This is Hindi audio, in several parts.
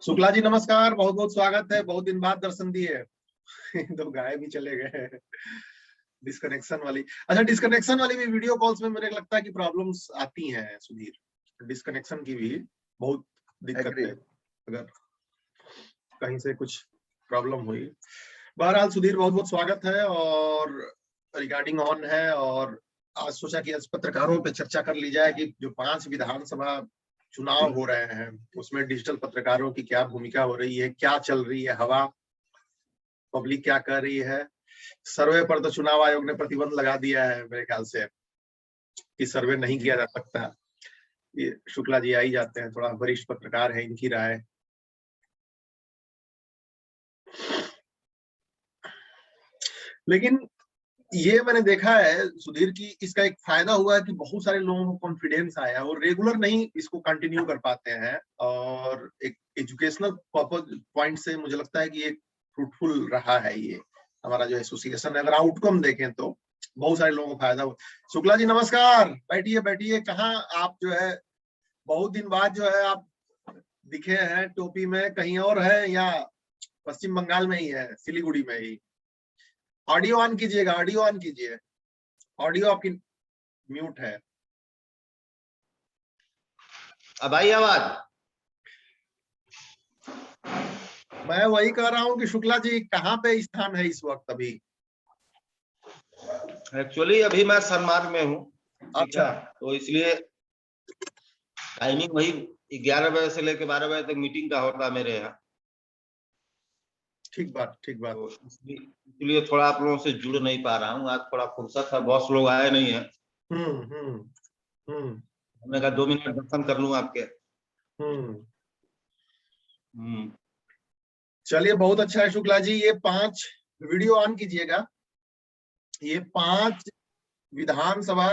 शुक्ला जी नमस्कार, बहुत बहुत स्वागत है। बहुत दिन बाद दर्शन दिए। तो गाय भी चले गए डिस्कनेक्शन वाली। अच्छा, डिस्कनेक्शन वाली भी वीडियो कॉल्स में मेरे को लगता है कि प्रॉब्लम्स आती हैं सुधीर। डिस्कनेक्शन की भी बहुत दिक्कत है अगर कहीं से कुछ प्रॉब्लम हुई। बहरहाल सुधीर बहुत बहुत स्वागत है और रिगार्डिंग ऑन है। और आज सोचा कि आज पत्रकारों पे चर्चा कर ली जाए कि जो 5 विधानसभा चुनाव हो रहे हैं उसमें डिजिटल पत्रकारों की क्या भूमिका हो रही है, क्या चल रही है हवा, पब्लिक क्या कर रही है। सर्वे पर तो चुनाव आयोग ने प्रतिबंध लगा दिया है मेरे ख्याल से कि सर्वे नहीं किया जा सकता। ये शुक्ला जी आ ही जाते हैं, थोड़ा वरिष्ठ पत्रकार है, इनकी राय। लेकिन ये मैंने देखा है सुधीर की इसका एक फायदा हुआ है कि बहुत सारे लोगों को कॉन्फिडेंस आया और रेगुलर नहीं इसको कंटिन्यू कर पाते हैं। और एक एजुकेशनल पर्पज पॉइंट से मुझे लगता है कि ये फ्रूटफुल रहा है। ये हमारा जो एसोसिएशन है, अगर आउटकम देखें तो बहुत सारे लोगों को फायदा हुआ। शुक्ला जी नमस्कार, बैठिए बैठिए। कहाँ आप जो है बहुत दिन बाद जो है आप दिखे हैं टोपी में, कहीं और है या पश्चिम बंगाल में ही है, सिलीगुड़ी में ही? ऑडियो ऑन कीजिएगा, ऑडियो ऑन कीजिए। ऑडियो आपकी म्यूट है। अब आई आवाज? मैं वही कह रहा हूँ कि शुक्ला जी कहाँ पे स्थान है इस वक्त अभी? एक्चुअली अभी मैं सनमार्ग में हूँ। अच्छा, तो इसलिए टाइमिंग वही 11 बजे से लेकर 12 बजे तक मीटिंग का होता है मेरे यहाँ। ठीक बात, ठीक बात। तो इसलिए थोड़ा आप लोगों से जुड़ नहीं पा रहा हूँ। आज थोड़ा फुर्सत है, बॉस लोग आए नहीं है। हमने कहा 2 मिनट दर्शन कर लूँ आपके। चलिए बहुत अच्छा है शुक्ला जी। ये 5 वीडियो ऑन कीजिएगा। ये 5 विधानसभा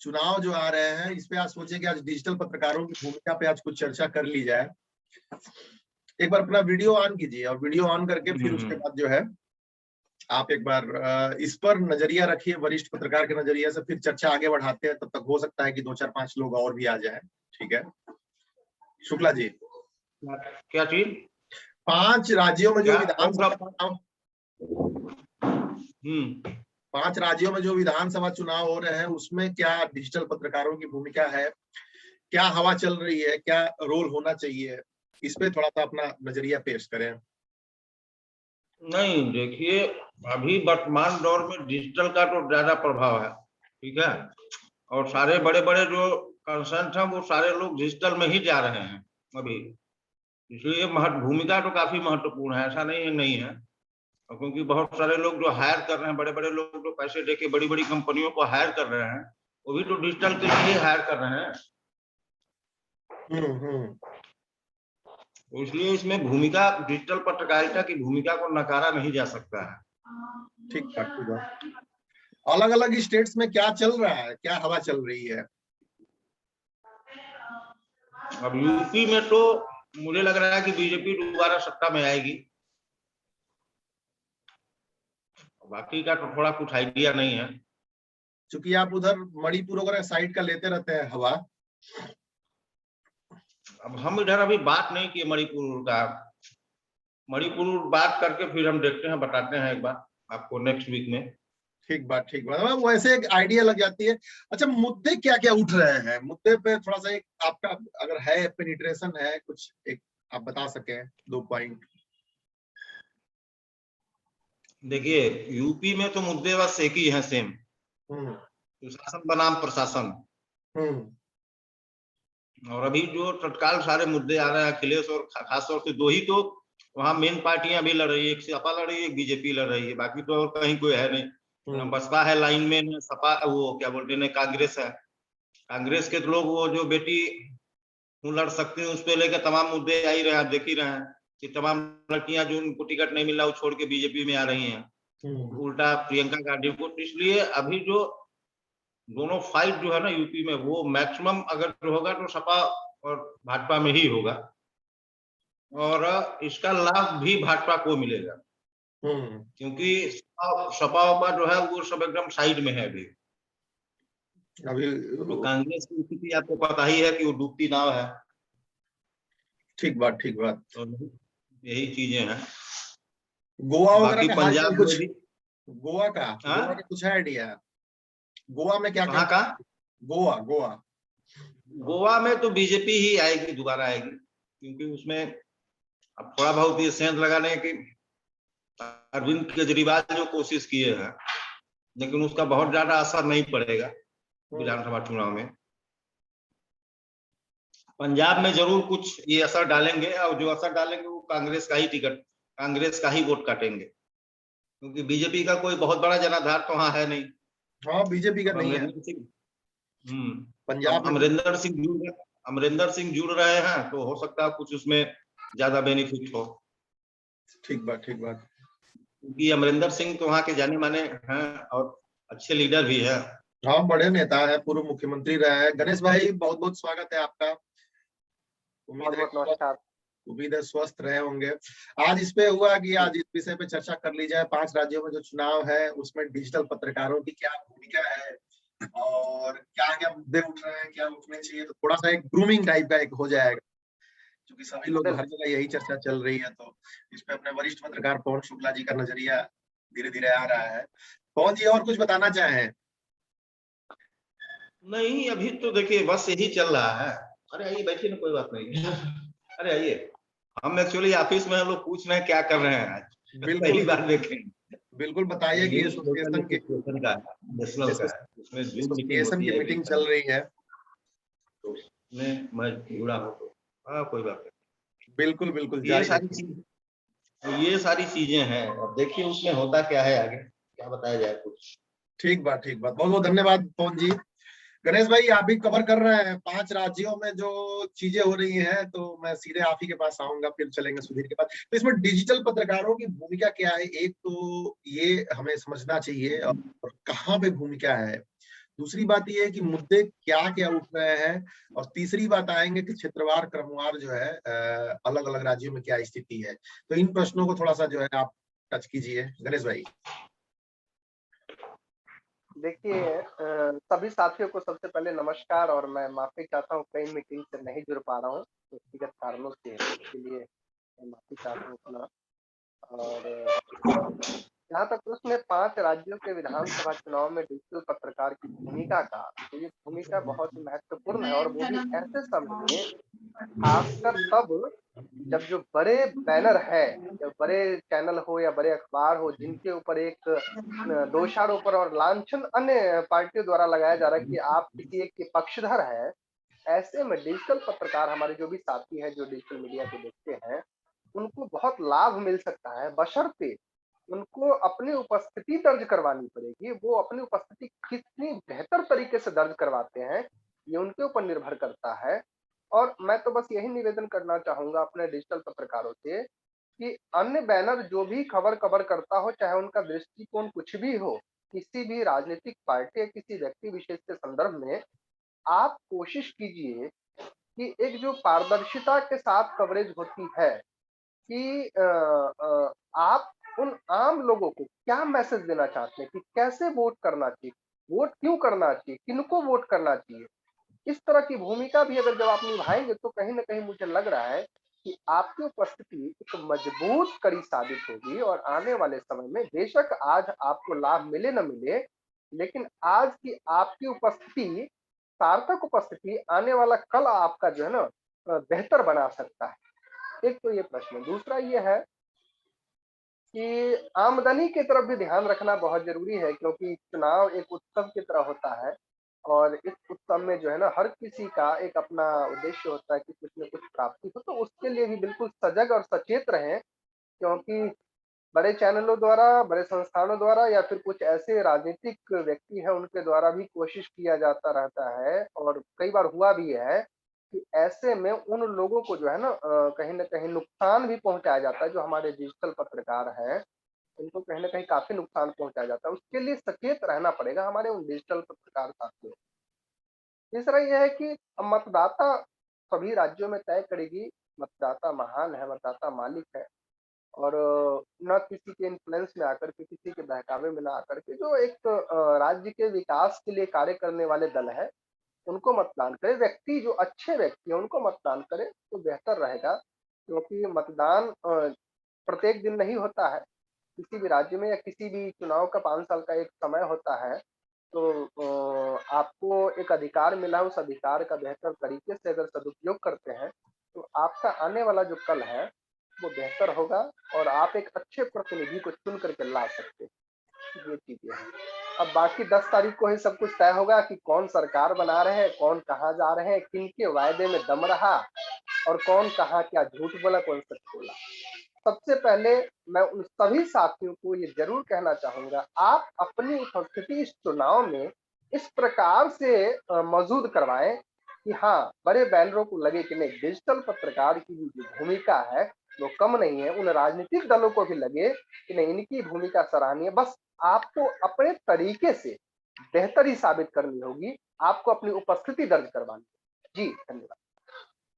चुनाव जो आ रहे हैं इस पे आज सोचे कि आज डिजिटल पत्रकारों की भूमिका पे आज कुछ चर्चा कर ली जाए। एक बार अपना वीडियो ऑन कीजिए और वीडियो ऑन करके फिर उसके बाद जो है आप एक बार इस पर नजरिया रखिए, वरिष्ठ पत्रकार के नजरिए से, फिर चर्चा आगे बढ़ाते हैं। तब तक हो सकता है कि 2 4 5 लोग और भी आ जाए। ठीक है शुक्ला जी? क्या चीज? 5 राज्यों में जो विधानसभा 5 राज्यों में जो विधानसभा चुनाव हो रहे हैं उसमें क्या डिजिटल पत्रकारों की भूमिका है, क्या हवा चल रही है, क्या रोल होना चाहिए, इस पे थोड़ा सा अपना नजरिया पेश करें। नहीं, देखिए अभी वर्तमान दौर में डिजिटल का तो ज्यादा प्रभाव है, ठीक है। और सारे बड़े बड़े जो कंसर्न हैं वो सारे लोग डिजिटल में ही जा रहे हैं अभी। इसलिए भूमिका तो काफी महत्वपूर्ण है, ऐसा नहीं है। क्योंकि बहुत सारे लोग जो हायर कर रहे हैं, बड़े बड़े लोग जो पैसे देके बड़ी बड़ी कंपनियों को हायर कर रहे हैं, वो भी तो डिजिटल के लिए हायर कर रहे हैं। तो इसलिए इसमें भूमिका, डिजिटल पत्रकारिता की भूमिका को नकारा नहीं जा सकता है। ठीक है। अलग अलग स्टेट्स में क्या चल रहा है, क्या हवा चल रही है? अब यूपी में तो मुझे लग रहा है कि बीजेपी दोबारा सत्ता में आएगी। बाकी का तो थोड़ा कुछ आइडिया नहीं है, क्योंकि आप उधर मणिपुर वगैरह साइड का लेते रहते हैं हवा। अब हम इधर अभी बात नहीं किए मणिपुर का। मणिपुर बात करके फिर हम देखते हैं, बताते हैं एक बार आपको नेक्स्ट वीक में। ठीक बात, ठीक बात। वैसे एक आइडिया लग जाती है। अच्छा, मुद्दे क्या क्या उठ रहे हैं? मुद्दे पे थोड़ा सा एक आपका अगर है पेनिट्रेशन है कुछ, एक आप बता सके 2 पॉइंट। देखिए यूपी में तो मुद्दे बस एक ही है, सेम, सुशासन बनाम प्रशासन। और अभी जो तत्काल सारे मुद्दे आ रहे हैं अखिलेश, और खासतौर से 2 ही तो वहाँ मेन पार्टियां भी लड़ रही है, एक सपा लड़ रही है, एक बीजेपी लड़ रही है, बाकी तो और कहीं कोई है नहीं। बसपा है लाइन में, सपा वो क्या बोलते हैं, कांग्रेस है। कांग्रेस के लोग वो जो बेटी लड़ सकते हैं उस पर लेकर तमाम मुद्दे आ ही रहे हैं। आप देख ही रहे हैं कि तमाम लड़कियां जो उनको टिकट नहीं मिला वो छोड़ के बीजेपी में आ रही हैं, उल्टा प्रियंका गांधी को। इसलिए अभी जो दोनों फाइट जो है ना यूपी में, वो मैक्सिमम अगर जो होगा तो सपा और भाजपा में ही होगा, और इसका लाभ भी भाजपा को मिलेगा। क्योंकि सपा जो है वो सब एकदम साइड में है अभी। तो कांग्रेस की स्थिति आपको पता ही है कि वो डूबती नाव है। ठीक बात, ठीक बात। तो यही चीजें हैं। गोवा वगैरह बाकी का हाल पंजाब चाल में कुछ, भी गोवा का कुछ है आइडिया? गोवा में क्या क्या? कहाँ का? गोवा, गोवा गोवा में तो बीजेपी ही आएगी, दोबारा आएगी, क्योंकि उसमें अब थोड़ा बहुत ये सेंध लगाने की अरविंद केजरीवाल जो कोशिश किए हैं, लेकिन उसका बहुत ज्यादा असर नहीं पड़ेगा विधानसभा चुनाव में। पंजाब में जरूर कुछ ये असर डालेंगे, और जो असर डालेंगे वो कांग्रेस का ही टिकट, कांग्रेस का ही वोट काटेंगे, क्योंकि बीजेपी का कोई बहुत बड़ा जनाधार तो वहां है नहीं। हाँ, बीजेपी का अब नहीं है अमरिंदर सिंह अब पंजाब में। अमरिंदर सिंह जुड़ रहे हैं, तो हो सकता है कुछ उसमें ज्यादा बेनिफिट हो, ठीक बात, ठीक बात। क्योंकि अमरिंदर सिंह तो वहाँ के जाने माने हैं और अच्छे लीडर भी है। हाँ, बड़े नेता है, पूर्व मुख्यमंत्री रहे हैं। गणेश भाई, बहुत बहुत स्वागत है आपका। उम्मीद है नमस्कार। उम्मीद है स्वस्थ रहे होंगे। आज इस पे हुआ कि आज इस विषय पे चर्चा कर ली जाए। 5 राज्यों में जो चुनाव है उसमें डिजिटल पत्रकारों की क्या भूमिका है और क्या क्या मुद्दे उठ रहे हैं, क्या उठने चाहिए, तो थोड़ा सा एक ग्रूमिंग टाइप का एक हो जाएगा, क्योंकि सभी लोग हर जगह यही चर्चा चल रही है। तो इस पे अपने वरिष्ठ पत्रकार पवन शुक्ला जी का नजरिया धीरे धीरे आ रहा है। पवन जी, और कुछ बताना चाहें? नहीं, अभी तो देखिए बस यही चल रहा है। अरे आइए बैठिए ना, कोई बात नहीं है। अरे आइए, हम एक्चुअली ऑफिस में हम लोग पूछ रहे हैं क्या कर रहे हैं आज, पहली बार देखें। बिल्कुल बताइए कि एसोसिएशन की नेशनल का है, उसमें जूम मीटिंग एसोसिएशन होती की है मीटिंग चल रही है। तो उसमें मैं जुड़ा हूँ, तो हाँ कोई बात नहीं। बिल्कुल बिल्कुल, ये जाइए। सारी चीजें हैं, अब देखिए उसमें होता क्या है आगे, क्या बताया जाए कुछ। ठीक बात, ठीक बात। बहुत बहुत धन्यवाद पवन जी। गणेश भाई, आप भी कवर कर रहे हैं 5 राज्यों में जो चीजें हो रही हैं, तो मैं सीधे आप ही के पास आऊंगा, फिर चलेंगे सुधीर के पास। तो इसमें डिजिटल पत्रकारों की भूमिका क्या है? एक तो ये हमें समझना चाहिए, और कहाँ पे भूमिका है। दूसरी बात ये है कि मुद्दे क्या क्या उठ रहे हैं, और तीसरी बात आएंगे कि क्षेत्रवार क्रमवार जो है अलग अलग राज्यों में क्या स्थिति है। तो इन प्रश्नों को थोड़ा सा जो है आप टच कीजिए गणेश भाई। देखिए, सभी साथियों को सबसे पहले नमस्कार, और मैं माफी चाहता हूँ कई मीटिंग से नहीं जुड़ पा रहा हूँ व्यक्तिगत कारणों से, इसके लिए मैं माफी चाहता हूँ अपना। और जहाँ तक प्रश्न 5 राज्यों के विधानसभा चुनाव में डिजिटल पत्रकार की भूमिका का, तो ये भूमिका बहुत ही महत्वपूर्ण है, और वो भी ऐसे समय में, खासकर तब जब जो बड़े बैनर है, या बड़े चैनल हो या बड़े अखबार हो, जिनके ऊपर एक दोषारोपण और लांछन अन्य पार्टियों द्वारा लगाया जा रहा है कि आप किसी एक के पक्षधर है, ऐसे में डिजिटल पत्रकार, हमारे जो भी साथी हैं जो डिजिटल मीडिया को देखते हैं, उनको बहुत लाभ मिल सकता है, बशर्ते उनको अपनी उपस्थिति दर्ज करवानी पड़ेगी। वो अपनी उपस्थिति कितनी बेहतर तरीके से दर्ज करवाते हैं, ये उनके ऊपर निर्भर करता है। और मैं तो बस यही निवेदन करना चाहूंगा अपने डिजिटल पत्रकारों से कि अन्य बैनर जो भी खबर कवर करता हो, चाहे उनका दृष्टिकोण कुछ भी हो, किसी भी राजनीतिक पार्टी या किसी व्यक्ति विशेष के संदर्भ में, आप कोशिश कीजिए कि एक जो पारदर्शिता के साथ कवरेज होती है, कि आप उन आम लोगों को क्या मैसेज देना चाहते हैं कि कैसे वोट करना चाहिए, वोट क्यों करना चाहिए, किनको वोट करना चाहिए। इस तरह की भूमिका भी अगर जब आप निभाएंगे, तो कहीं न कहीं मुझे लग रहा है कि आपकी उपस्थिति एक मजबूत कड़ी साबित होगी, और आने वाले समय में बेशक आज आपको लाभ मिले न मिले, लेकिन आज की आपकी उपस्थिति, सार्थक उपस्थिति, आने वाला कल आपका जो है ना बेहतर बना सकता है। एक तो ये प्रश्न। दूसरा ये है कि आमदनी की तरफ भी ध्यान रखना बहुत ज़रूरी है, क्योंकि चुनाव एक उत्सव की तरह होता है, और इस उत्सव में जो है ना हर किसी का एक अपना उद्देश्य होता है कि कुछ न कुछ प्राप्ति हो, तो उसके लिए भी बिल्कुल सजग और सचेत रहें, क्योंकि बड़े चैनलों द्वारा, बड़े संस्थानों द्वारा, या फिर कुछ ऐसे राजनीतिक व्यक्ति हैं उनके द्वारा भी कोशिश किया जाता रहता है, और कई बार हुआ भी है कि ऐसे में उन लोगों को जो है ना कहीं न कहीं नुकसान भी पहुँचाया जाता है। जो हमारे डिजिटल पत्रकार हैं, उनको कहीं न कहीं काफ़ी नुकसान पहुँचाया जाता है। उसके लिए सचेत रहना पड़ेगा हमारे उन डिजिटल पत्रकार साथियों को। तीसरा ये है कि मतदाता सभी राज्यों में तय करेगी, मतदाता महान है, मतदाता मालिक है, और ना किसी के इन्फ्लुएंस में आकर के, किसी के बहकावे में ना आकर के, जो एक राज्य के विकास के लिए कार्य करने वाले दल है, उनको मतदान करे। व्यक्ति जो अच्छे व्यक्ति हैं, उनको मतदान करे तो बेहतर रहेगा। क्योंकि मतदान प्रत्येक दिन नहीं होता है। किसी भी राज्य में या किसी भी चुनाव का 5 साल का एक समय होता है, तो आपको एक अधिकार मिला है, उस अधिकार का बेहतर तरीके से अगर सदुपयोग करते हैं, तो आपका आने वाला जो कल है, वो बेहतर होगा और आप एक अच्छे प्रतिनिधि को चुन करके ला सकते हैं। ये चीज़ें हैं। अब बाकी 10 तारीख को ही सब कुछ तय होगा कि कौन सरकार बना रहे हैं, कौन कहाँ जा रहे हैं, किनके वायदे में दम रहा और कौन कहाँ क्या झूठ बोला, कौन सच बोला। सबसे पहले मैं उन सभी साथियों को ये जरूर कहना चाहूंगा, आप अपनी उपस्थिति इस चुनाव में इस प्रकार से मौजूद करवाएं कि हाँ, बड़े बैनरों को लगे कि नहीं, डिजिटल पत्रकार की जो भूमिका है वो कम नहीं है। उन राजनीतिक दलों को भी लगे कि नहीं, इनकी भूमिका सराहनीय। बस आपको अपने तरीके से बेहतर ही साबित करनी होगी, आपको अपनी उपस्थिति दर्ज करवानी है। जी धन्यवाद।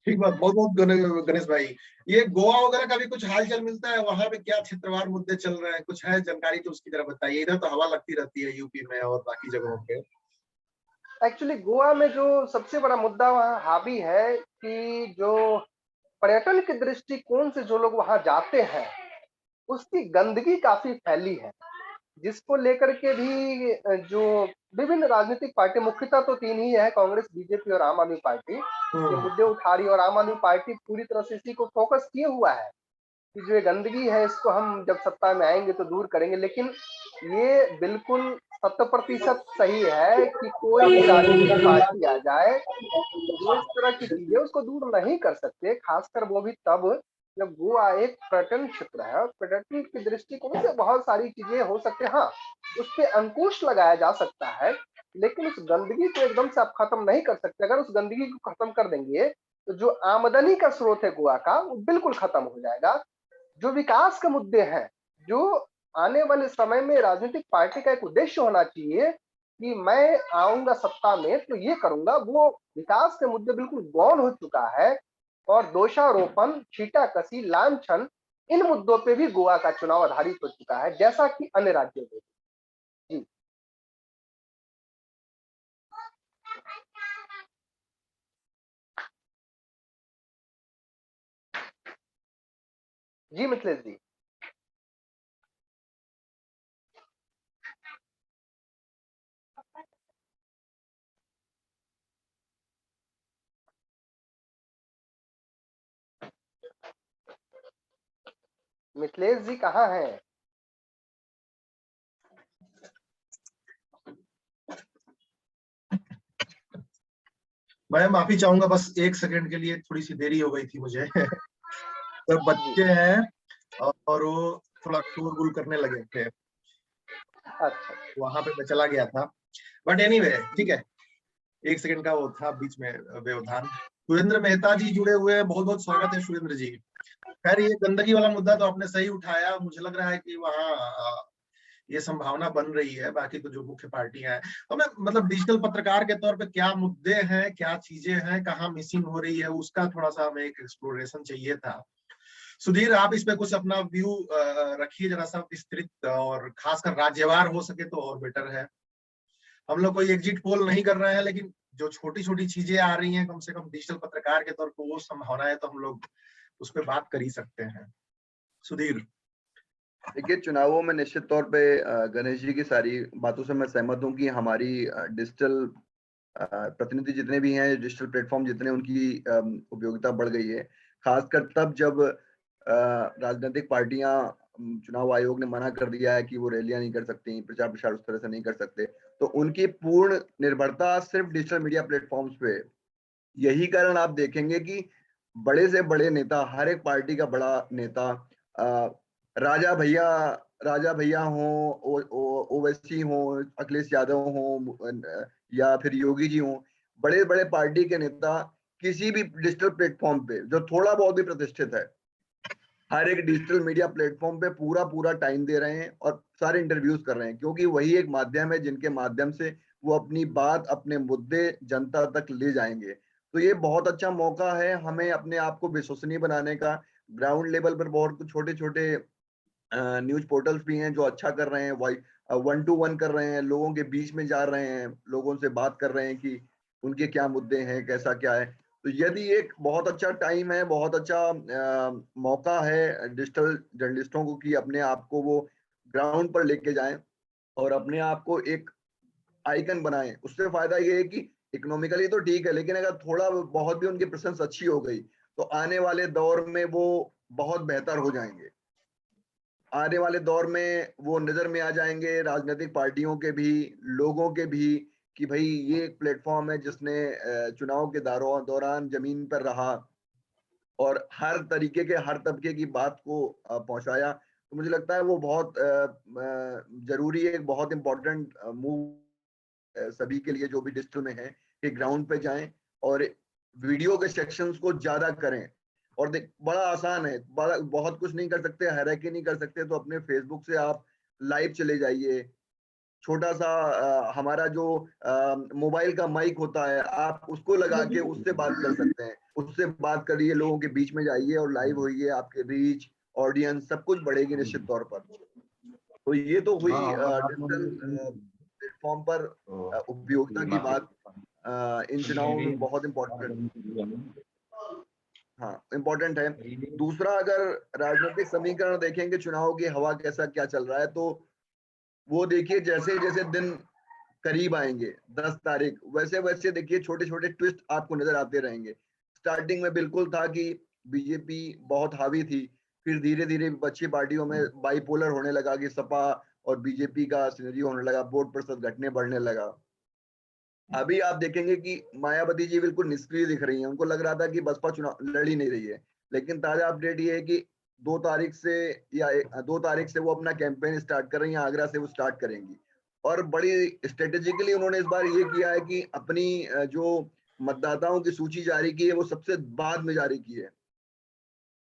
ठीक बात, बहुत बहुत गणेश भाई। ये गोवा वगैरह का भी कुछ हालचाल मिलता है, वहां पे क्या क्षेत्रवार मुद्दे चल रहे हैं, कुछ है जानकारी तो उसकी तरफ बताइए। इधर तो हवा लगती रहती है यूपी में और बाकी जगहों पे। एक्चुअली गोवा में जो सबसे बड़ा मुद्दा वहाँ हावी है कि जो पर्यटन के दृष्टिकोण से जो लोग वहां जाते हैं, उसकी गंदगी काफी फैली है, जिसको लेकर के भी जो विभिन्न राजनीतिक पार्टी, मुख्यतः तो 3 ही है, कांग्रेस, बीजेपी और आम आदमी पार्टी, ये मुद्दे उठा रही है। और आम आदमी पार्टी पूरी तरह से इसी को फोकस किए हुआ है कि जो ये गंदगी है, इसको हम जब सत्ता में आएंगे तो दूर करेंगे। लेकिन ये बिल्कुल 100% सही है कि कोई भी राजनीतिक पार्टी आ जाए, जो इस तरह की चीजें उसको दूर नहीं कर सकते, खासकर वो भी तब जब गोवा एक पर्यटन क्षेत्र है। और पर्यटन की दृष्टिकोण से बहुत सारी चीजें हो सकती है, हाँ, उस पर अंकुश लगाया जा सकता है, लेकिन उस गंदगी को एकदम से आप खत्म नहीं कर सकते। अगर उस गंदगी को खत्म कर देंगे तो जो आमदनी का स्रोत है गोवा का, वो बिल्कुल खत्म हो जाएगा। जो विकास के मुद्दे हैं, जो आने वाले समय में राजनीतिक पार्टी का एक उद्देश्य होना चाहिए कि मैं आऊंगा सत्ता में तो ये करूंगा, वो विकास के मुद्दे बिल्कुल गौण हो चुका है। और दोषारोपण, छीटाकशी, लांछन, इन मुद्दों पे भी गोवा का चुनाव आधारित हो चुका है, जैसा कि अन्य राज्यों में। जी जी मिथिलेश जी। मिथिलेश जी कहाँ हैं? मैं माफी चाहूंगा, बस 1 सेकंड के लिए थोड़ी सी देरी हो गई थी मुझे। तो जी, बच्चे हैं और वो थोड़ा शोरगुल करने लगे थे, अच्छा। वहां पे मैं चला गया था। बट एनीवे ठीक है, 1 सेकंड का वो था बीच में व्यवधान। सुरेंद्र मेहता जी जुड़े हुए हैं, बहुत बहुत स्वागत है सुरेंद्र जी। खैर, ये गंदगी वाला मुद्दा तो आपने सही उठाया, मुझे लग रहा है कि वहाँ ये संभावना बन रही है। बाकी तो जो मुख्य पार्टियां हैं, तो मैं मतलब डिजिटल पत्रकार के तौर पे क्या मुद्दे हैं, क्या चीजें हैं, कहाँ मिसिंग हो रही है, उसका थोड़ा सा हमें एक एक्सप्लोरेशन चाहिए था। सुधीर, आप इस पे कुछ अपना व्यू रखिए जरा सा विस्तृत, और खासकर राज्यवार हो सके तो और बेटर है। हम लोग कोई एग्जिट पोल नहीं कर रहे हैं, लेकिन जो छोटी छोटी चीजें आ रही हैं, कम से कम डिजिटल पत्रकार के तौर पर वो संभावना है, तो हम लोग उस पर बात कर ही सकते हैं। सुधीर। देखिए, चुनावों में निश्चित तौर पे गणेश जी की सारी बातों से मैं सहमत हूं कि हमारी डिजिटल प्रतिनिधि जितने भी हैं, डिजिटल प्लेटफॉर्म जितने, उनकी उपयोगिता बढ़ गई है। खासकर तब जब राजनीतिक पार्टियां, चुनाव आयोग ने मना कर दिया है कि वो रैलियां नहीं कर सकती, प्रचार प्रसार उस तरह से नहीं कर सकते, तो उनकी पूर्ण निर्भरता सिर्फ डिजिटल मीडिया प्लेटफॉर्म्स पे। यही कारण आप देखेंगे कि बड़े से बड़े नेता, हर एक पार्टी का बड़ा नेता, राजा भैया राजा भैया हों, ओवैसी हों, अखिलेश यादव हों, या फिर योगी जी हों, बड़े बड़े पार्टी के नेता किसी भी डिजिटल प्लेटफॉर्म पे जो थोड़ा बहुत भी प्रतिष्ठित है, हर एक डिजिटल मीडिया प्लेटफॉर्म पे पूरा पूरा टाइम दे रहे हैं और सारे इंटरव्यूज कर रहे हैं, क्योंकि वही एक माध्यम है जिनके माध्यम से वो अपनी बात, अपने मुद्दे जनता तक ले जाएंगे। तो ये बहुत अच्छा मौका है हमें अपने आप को विश्वसनीय बनाने का। ग्राउंड लेवल पर बहुत छोटे छोटे न्यूज पोर्टल्स भी हैं जो अच्छा कर रहे हैं, 1-to-1 कर रहे हैं, लोगों के बीच में जा रहे हैं, लोगों से बात कर रहे हैं कि उनके क्या मुद्दे हैं, कैसा क्या है। तो यदि एक बहुत अच्छा टाइम है, बहुत अच्छा मौका है डिजिटल जर्नलिस्टों को कि अपने आप को वो ग्राउंड पर लेके जाएं और अपने आप को एक आइकन बनाएं। उससे फायदा ये है कि इकोनॉमिकली तो ठीक है, लेकिन अगर थोड़ा बहुत भी उनकी प्रेजेंस अच्छी हो गई तो आने वाले दौर में वो बहुत बेहतर हो जाएंगे। आने वाले दौर में वो नजर में आ जाएंगे राजनीतिक पार्टियों के भी, लोगों के भी, कि भाई ये एक प्लेटफॉर्म है जिसने चुनाव के दौरान जमीन पर रहा और हर तरीके के, हर तबके की बात को पहुंचाया। तो मुझे लगता है वो बहुत जरूरी है, एक बहुत इंपॉर्टेंट मूव सभी के लिए जो भी डिजिटल में है, कि ग्राउंड पे जाएं और वीडियो के सेक्शंस को ज्यादा करें। और देख, बड़ा आसान है, बहुत कुछ नहीं कर सकते, हायरार्की नहीं कर सकते, तो अपने फेसबुक से आप लाइव चले जाइए। छोटा सा हमारा जो मोबाइल का माइक होता है, आप उसको लगा के उससे बात कर सकते हैं। उससे बात करिए, लोगों के बीच में जाइए और लाइव होइए, आपके रीच, ऑडियंस सब कुछ बढ़ेगी निश्चित तौर पर। तो ये तो हुई डिजिटल प्लेटफॉर्म पर उपयोगिता की बात इन चुनावों में बहुत इम्पोर्टेंट, हाँ इम्पोर्टेंट है। दूसरा, अगर राजनीतिक समीकरण देखेंगे, चुनाव की हवा कैसा क्या चल रहा है, तो वो देखिए जैसे जैसे दिन करीब आएंगे 10 तारीख, वैसे वैसे देखिए छोटे छोटे ट्विस्ट आपको नजर आते रहेंगे। स्टार्टिंग में बिल्कुल था कि बीजेपी बहुत हावी थी, फिर धीरे धीरे विपक्षी पार्टियों में बाइपोलर होने लगा कि सपा और बीजेपी का सिनेरियो होने लगा, वोट प्रतिशत घटने बढ़ने लगा। अभी आप देखेंगे कि मायावती जी बिल्कुल निष्क्रिय दिख रही हैं, उनको लग रहा था कि बसपा चुनाव लड़ ही नहीं रही है। लेकिन ताजा अपडेट ये है कि 2 तारीख से या 2 तारीख से वो अपना कैंपेन स्टार्ट कर रही हैं, आगरा से वो स्टार्ट करेंगी। और बड़ी स्ट्रेटेजिकली उन्होंने इस बार ये किया है कि अपनी जो मतदाताओं की सूची जारी की है वो सबसे बाद में जारी की है।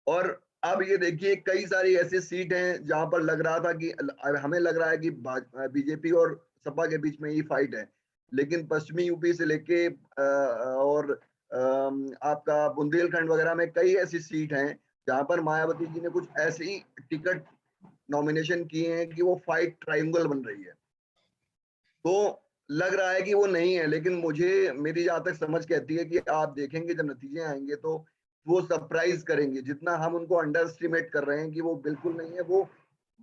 और अब ये देखिए कई सारी ऐसी सीट हैं जहां पर लग रहा था कि हमें लग रहा है कि बीजेपी और सपा के बीच में ही फाइट है, लेकिन पश्चिमी यूपी से लेके और आपका बुंदेलखंड वगैरह में कई ऐसी सीट हैं जहां पर मायावती जी ने कुछ ऐसी टिकट नॉमिनेशन किए हैं कि वो फाइट ट्रायंगल बन रही है। तो लग रहा है कि वो नहीं है, लेकिन मुझे, मेरी जहां तक समझ कहती है कि आप देखेंगे जब नतीजे आएंगे तो वो सरप्राइज करेंगे। जितना हम उनको अंडर एस्टिमेट कर रहे हैं कि वो बिल्कुल नहीं है, वो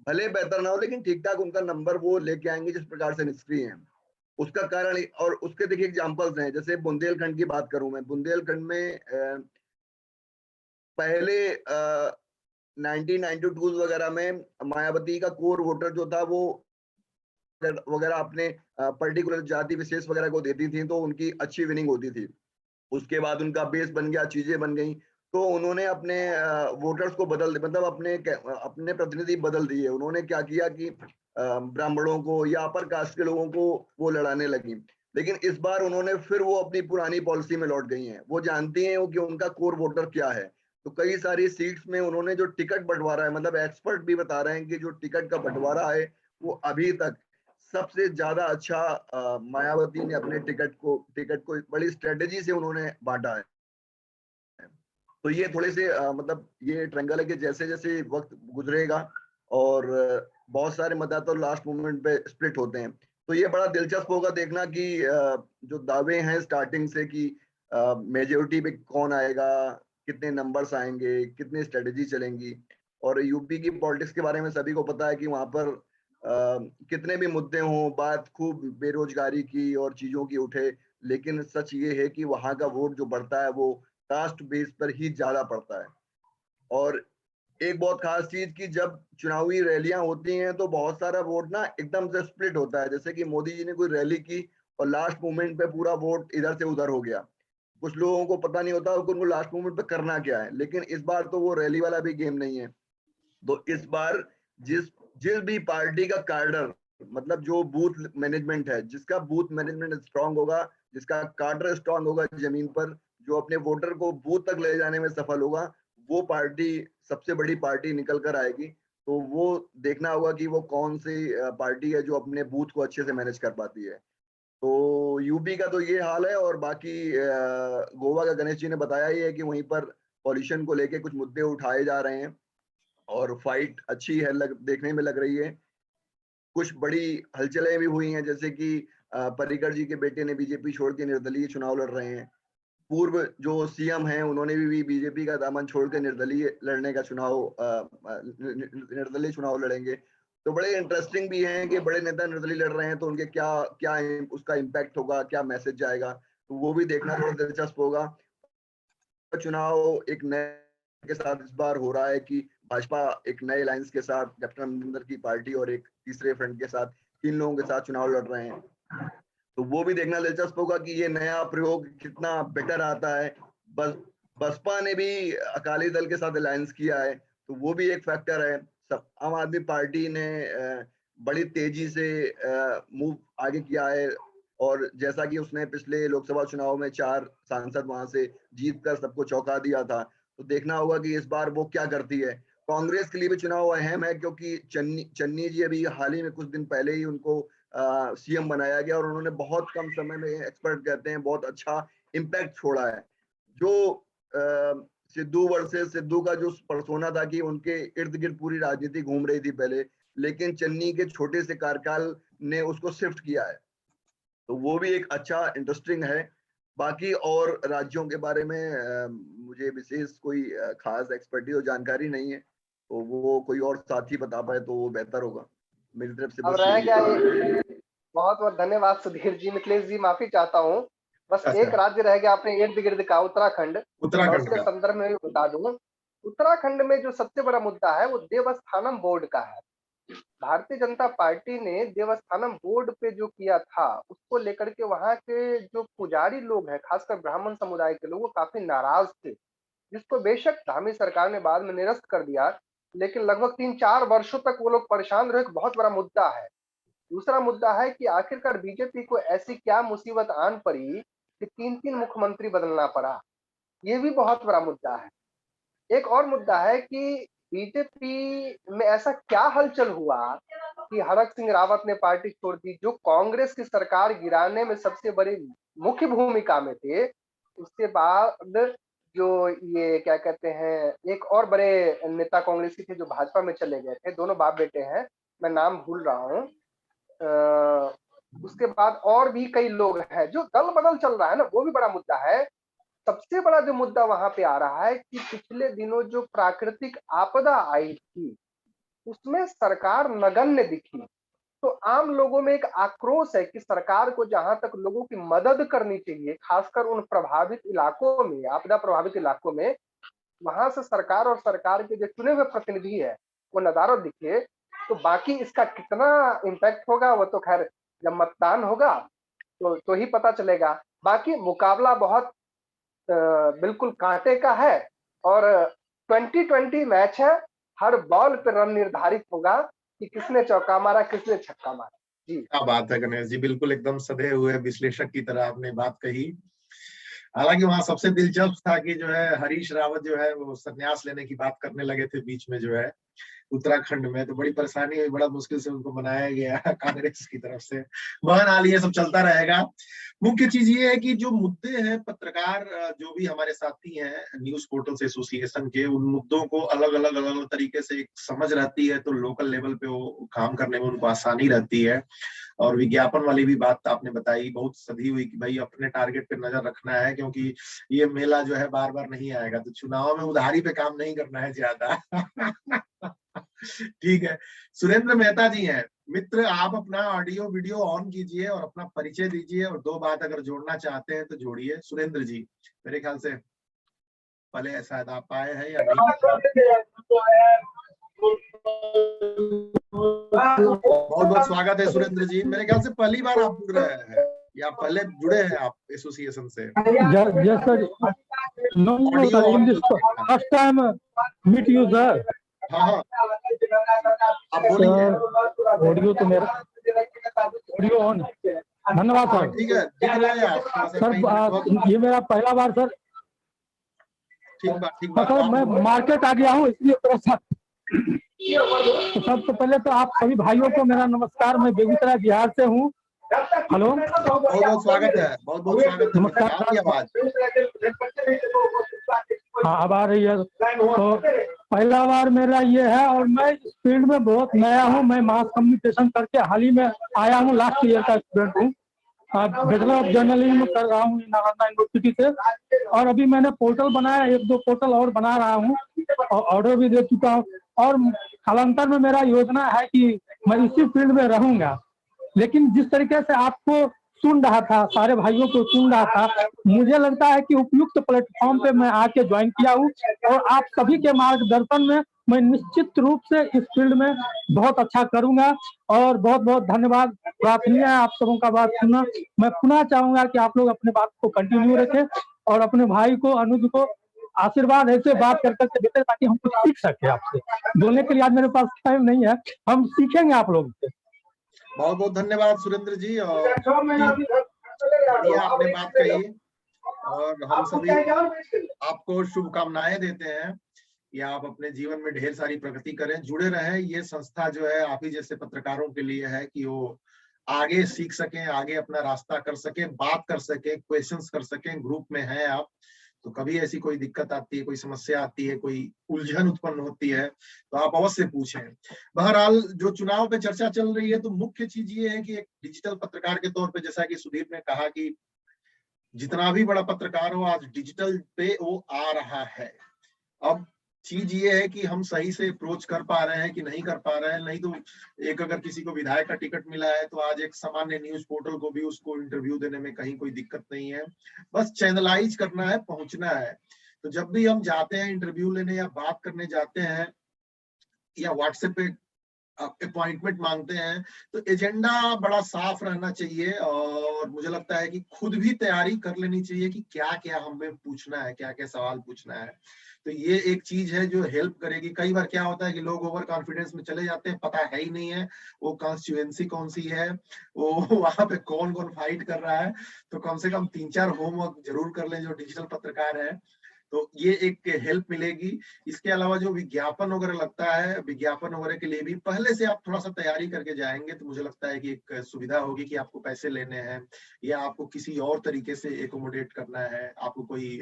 भले बेहतर ना हो लेकिन ठीक ठाक उनका नंबर वो लेके आएंगे जिस प्रकार से निष्क्रिय हैं। उसका कारण, और उसके देखिए एग्जाम्पल्स हैं, जैसे बुंदेलखंड की बात करूं मैं, बुंदेलखंड में पहले 1992 वगैरह में मायावती का कोर वोटर जो था वो वगैरह अपने पर्टिकुलर जाति विशेष वगैरह को देती थी, तो उनकी अच्छी विनिंग होती थी। उसके बाद उनका बेस बन गया, चीजें बन गई, तो उन्होंने अपने वोटर्स को बदल, मतलब अपने प्रतिनिधि बदल दिए। उन्होंने क्या किया कि ब्राह्मणों को या अपर कास्ट के लोगों को वो लड़ाने लगी। लेकिन इस बार उन्होंने फिर वो अपनी पुरानी पॉलिसी में लौट गई हैं। वो जानती हैं कि उनका कोर वोटर क्या है। तो कई सारी सीट्स में उन्होंने जो टिकट बंटवारा है, मतलब एक्सपर्ट भी बता रहे हैं कि जो टिकट का बंटवारा है वो अभी तक सबसे ज्यादा अच्छा मायावती ने अपने टिकट को बड़ी स्ट्रेटेजी से उन्होंने बांटा है। तो ये थोड़े से मतलब ये ट्रायंगल है कि जैसे जैसे वक्त गुजरेगा और बहुत सारे मतदाता लास्ट मोमेंट पे स्प्लिट होते हैं, तो ये बड़ा दिलचस्प होगा देखना कि जो दावे हैं स्टार्टिंग से कि मेजोरिटी पे कौन आएगा, कितने नंबर्स आएंगे, कितनी स्ट्रेटेजी चलेंगी। और यूपी की पॉलिटिक्स के बारे में सभी को पता है कि वहां पर कितने भी मुद्दे हों, बात खूब बेरोजगारी की और चीजों की उठे, लेकिन सच ये है कि वहां का वोट जो बढ़ता है वो कास्ट बेस पर ही ज्यादा पड़ता है। और एक बहुत खास चीज कि जब चुनावी रैलियां होती हैं तो बहुत सारा वोट ना एकदम से स्प्लिट होता है। जैसे कि मोदी जी ने कोई रैली की और लास्ट मोमेंट पे पूरा वोट इधर से उधर हो गया। कुछ लोगों को पता नहीं होता कि उनको लास्ट मोमेंट पे करना क्या है, लेकिन इस बार तो वो रैली वाला भी गेम नहीं है। तो इस बार जिस जिस भी पार्टी का कार्डर, मतलब जो बूथ मैनेजमेंट है, जिसका बूथ मैनेजमेंट स्ट्रांग होगा, जिसका कार्डर स्ट्रांग होगा जमीन पर, जो अपने वोटर को बूथ तक ले जाने में सफल होगा, वो पार्टी सबसे बड़ी पार्टी निकल कर आएगी। तो वो देखना होगा कि वो कौन सी पार्टी है जो अपने बूथ को अच्छे से मैनेज कर पाती है। तो यूपी का तो ये हाल है। और बाकी गोवा का गणेश जी ने बताया ही है कि वहीं पर पॉल्यूशन को लेके कुछ मुद्दे उठाए जा रहे हैं और फाइट अच्छी है, देखने में लग रही है। कुछ बड़ी हलचलें भी हुई हैं, जैसे कि पर्रिकर जी के बेटे ने बीजेपी छोड़ के निर्दलीय चुनाव लड़ रहे हैं। पूर्व जो सीएम हैं उन्होंने भी बीजेपी का दामन छोड़ के निर्दलीय लड़ने का निर्दलीय चुनाव लड़ेंगे। तो बड़े इंटरेस्टिंग भी हैं कि बड़े नेता निर्दलीय लड़ रहे हैं तो उनके क्या क्या उसका इम्पैक्ट होगा, क्या मैसेज जाएगा, तो वो भी देखना थोड़ा दिलचस्प होगा। चुनाव एक नए के साथ इस बार हो रहा है कि भाजपा एक नए अलायंस के साथ कैप्टन अमरिंदर की पार्टी और एक तीसरे फ्रंट के साथ 3 लोगों के साथ चुनाव लड़ रहे हैं। तो वो भी देखना दिलचस्प होगा कि ये नया प्रयोग कितना बेटर आता है। बसपा ने भी अकाली दल के साथ अलायंस किया है, तो वो भी एक फैक्टर है। सब आम आदमी पार्टी ने बड़ी तेजी से मूव आगे किया है और जैसा कि उसने पिछले लोकसभा चुनाव में 4 सांसद वहां से जीतकर सबको चौंका दिया था, तो देखना होगा कि इस बार वो क्या करती है। कांग्रेस के लिए भी चुनाव अहम है क्योंकि चन्नी जी अभी हाल ही में कुछ दिन पहले ही उनको सीएम बनाया गया और उन्होंने बहुत कम समय में, एक्सपर्ट कहते हैं, बहुत अच्छा इम्पैक्ट छोड़ा है। जो सिद्धू वर्सेस सिद्धू का जो पर्सोना था कि उनके इर्द गिर्द पूरी राजनीति घूम रही थी पहले, लेकिन चन्नी के छोटे से कार्यकाल ने उसको शिफ्ट किया है, तो वो भी एक अच्छा इंटरेस्टिंग है। बाकी और राज्यों के बारे में मुझे विशेष कोई खास एक्सपर्टीज और जानकारी नहीं है, तो वो कोई और साथी बता पाए तो वो बेहतर होगा। मेरी तरफ से अब रह गया बहुत बहुत धन्यवाद सुधीर जी। मिथिलेश जी माफी चाहता हूँ, बस एक राज्य रह गया अपने इर्द गिर्द का, उत्तराखंड। उसके संदर्भ में भी बता दूं, उत्तराखंड में जो सबसे बड़ा मुद्दा है वो देवस्थानम बोर्ड का है। भारतीय जनता पार्टी ने देवस्थानम बोर्ड पे जो किया था उसको लेकर के वहां के जो पुजारी लोग हैं, खासकर ब्राह्मण समुदाय के लोग, वो काफी नाराज थे, जिसको बेशक धामी सरकार ने बाद में निरस्त कर दिया, लेकिन लगभग 3-4 वर्षों तक वो लोग परेशान रहे। एक बहुत बड़ा मुद्दा है। दूसरा मुद्दा है कि आखिरकार बीजेपी को ऐसी क्या मुसीबत आन पड़ी कि 3-3 मुख्यमंत्री बदलना पड़ा, ये भी बहुत बड़ा मुद्दा है। एक और मुद्दा है कि बीजेपी में ऐसा क्या हलचल हुआ कि हरक सिंह रावत ने पार्टी छोड़ दी, जो कांग्रेस की सरकार गिराने में सबसे बड़ी मुख्य भूमिका में थे। उसके बाद जो ये क्या कहते हैं, एक और बड़े नेता कांग्रेसी थे जो भाजपा में चले गए थे, दोनों बाप बेटे हैं, मैं नाम भूल रहा हूँ। उसके बाद और भी कई लोग हैं, जो दल बदल चल रहा है ना, वो भी बड़ा मुद्दा है। सबसे बड़ा जो मुद्दा वहां पे आ रहा है कि पिछले दिनों जो प्राकृतिक आपदा आई थी उसमें सरकार नगण्य दिखी, तो आम लोगों में एक आक्रोश है कि सरकार को जहां तक लोगों की मदद करनी चाहिए, खासकर उन प्रभावित इलाकों में, आपदा प्रभावित इलाकों में, वहां से सरकार और सरकार के जो चुने हुए प्रतिनिधि है वो नदारद दिखे। तो बाकी इसका कितना इम्पैक्ट होगा वो तो खैर जब मतदान होगा तो ही पता चलेगा। बाकी मुकाबला बहुत बिल्कुल कांटे का है और 2020 मैच है, हर बॉल पे रन निर्धारित होगा कि किसने चौका मारा, किसने छक्का मारा। जी क्या बात है गणेश जी, बिल्कुल एकदम सधे हुए विश्लेषक की तरह आपने बात कही। हालांकि वहां सबसे दिलचस्प था कि जो है हरीश रावत जो है वो संन्यास लेने की बात करने लगे थे बीच में, जो है उत्तराखंड में, तो बड़ी परेशानी हुई, बड़ा मुश्किल से उनको बनाया गया कांग्रेस की तरफ से। बहरहाल ये सब चलता रहेगा। मुख्य चीज ये है कि जो मुद्दे हैं, पत्रकार जो भी हमारे साथी हैं न्यूज पोर्टल्स एसोसिएशन के, उन मुद्दों को अलग अलग तरीके से एक समझ रहती है, तो लोकल लेवल पे वो काम करने में उनको आसानी रहती है। और विज्ञापन वाली भी बात आपने बताई, बहुत सधी हुई कि भाई अपने टारगेट पे नजर रखना है, क्योंकि ये मेला जो है बार बार नहीं आएगा, तो चुनाव में उधारी पे काम नहीं करना है ज्यादा। ठीक है, सुरेंद्र मेहता जी हैं मित्र, आप अपना ऑडियो वीडियो ऑन कीजिए और अपना परिचय दीजिए, और 2 बात अगर जोड़ना चाहते हैं तो जोड़िए। सुरेंद्र जी, मेरे ख्याल से पहले शायद आप आए हैं या नहीं। बहुत बहुत स्वागत है सुरेंद्र जी, मेरे ख्याल से पहली बार आप जुड़ रहे हैं या पहले जुड़े हैं आप एसोसिएशन से? First time meet you sir. हाँ, आप बोलिए। ऑडियो तो मेरा ऑडियो ऑन। धन्यवाद सर। ठीक है, दिख रहा है आप सर, ये मेरा पहला बार सर। ठीक बात। सर मैं मार्केट आ गया हूँ, इसलिए तो सबसे पहले तो आप सभी भाइयों को मेरा नमस्कार। मैं बेगूसराय बिहार से हूँ। हेलो, बहुत स्वागत है, बहुत स्वागत है। नमस्कार। आवाज हाँ अब आ रही है। तो पहला बार मेरा ये है और मैं इस फील्ड में बहुत नया हूँ। मैं मास कम्युनिकेशन करके हाल ही में आया हूँ, लास्ट ईयर का स्टूडेंट हूँ। बैचलर ऑफ जर्नलिज्म कर रहा हूँ नालंदा यूनिवर्सिटी से। और अभी मैंने पोर्टल बनाया, 1-2 पोर्टल और बना रहा हूँ और ऑर्डर भी दे चुका हूँ। और कालांतर में मेरा योजना है कि मैं इसी फील्ड में रहूंगा। लेकिन जिस तरीके से आपको सुन रहा था, सारे भाइयों को सुन रहा था, मुझे लगता है कि उपयुक्त प्लेटफॉर्म पे मैं आके ज्वाइन किया हूँ और आप सभी के मार्गदर्शन में मैं निश्चित रूप से इस फील्ड में बहुत अच्छा करूंगा। और बहुत बहुत धन्यवाद, प्रार्थनीय है आप सबों का बात सुनना। मैं पुनः चाहूंगा कि आप लोग अपने बात को कंटिन्यू रखें और अपने भाई को, अनुज को आशीर्वाद ऐसे बात कर करके देते ताकि हम कुछ सीख सके आपसे। बोलने के लिए आज मेरे पास टाइम नहीं है, हम सीखेंगे आप लोग से। बहुत बहुत धन्यवाद सुरेंद्र जी, और बढ़िया आपने बात कही और हम सभी आपको शुभकामनाएं देते हैं कि आप अपने जीवन में ढेर सारी प्रगति करें, जुड़े रहें। ये संस्था जो है आप ही जैसे पत्रकारों के लिए है कि वो आगे सीख सकें, आगे अपना रास्ता कर सकें, बात कर सकें, क्वेश्चंस कर सकें। ग्रुप में हैं आप, तो कभी ऐसी कोई दिक्कत आती है, कोई समस्या आती है, कोई उलझन उत्पन्न होती है तो आप अवश्य पूछें। बहरहाल जो चुनाव पे चर्चा चल रही है, तो मुख्य चीज ये है कि एक डिजिटल पत्रकार के तौर पे, जैसा कि सुधीर ने कहा कि जितना भी बड़ा पत्रकार हो आज डिजिटल पे वो आ रहा है। अब चीज ये है कि हम सही से अप्रोच कर पा रहे हैं कि नहीं कर पा रहे हैं। नहीं तो एक अगर किसी को विधायक का टिकट मिला है तो आज एक सामान्य न्यूज पोर्टल को भी उसको इंटरव्यू देने में कहीं कोई दिक्कत नहीं है, बस चैनलाइज करना है, पहुंचना है। तो जब भी हम जाते हैं इंटरव्यू लेने या बात करने जाते हैं या व्हाट्सएप पे अपॉइंटमेंट मांगते हैं, तो एजेंडा बड़ा साफ रहना चाहिए और मुझे लगता है कि खुद भी तैयारी कर लेनी चाहिए कि क्या क्या हमें पूछना है, क्या क्या सवाल पूछना है। तो ये एक चीज है जो हेल्प करेगी। कई बार क्या होता है कि लोग ओवर कॉन्फिडेंस में चले जाते हैं, पता है ही नहीं है वो कॉन्स्टिट्यूएंसी कौन सी है, वो वहां पे कौन कौन फाइट कर रहा है। तो कम से कम 3-4 होमवर्क जरूर कर लें जो डिजिटल पत्रकार है, तो ये एक हेल्प मिलेगी। इसके अलावा जो विज्ञापन वगैरह लगता है, विज्ञापन वगैरह के लिए भी पहले से आप थोड़ा सा तैयारी करके जाएंगे तो मुझे लगता है कि एक सुविधा होगी कि आपको पैसे लेने हैं या आपको किसी और तरीके से एकोमोडेट करना है, आपको कोई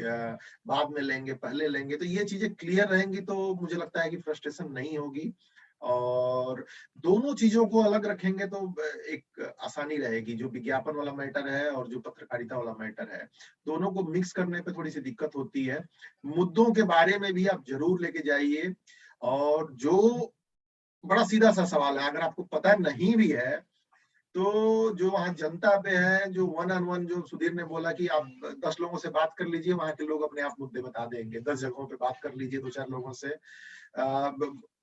बाद में लेंगे, पहले लेंगे, तो ये चीजें क्लियर रहेंगी तो मुझे लगता है कि फ्रस्ट्रेशन नहीं होगी। और दोनों चीजों को अलग रखेंगे तो एक आसानी रहेगी। जो विज्ञापन वाला मैटर है और जो पत्रकारिता वाला मैटर है, दोनों को मिक्स करने पे थोड़ी सी दिक्कत होती है। मुद्दों के बारे में भी आप जरूर लेके जाइए, और जो बड़ा सीधा सा सवाल है, अगर आपको पता नहीं भी है तो जो वहाँ जनता पे है, जो 1-on-1, जो सुधीर ने बोला कि आप 10 लोगों से बात कर लीजिए, वहाँ के लोग अपने आप मुद्दे बता देंगे। 10 जगहों पे बात कर लीजिए 2-4 लोगों से,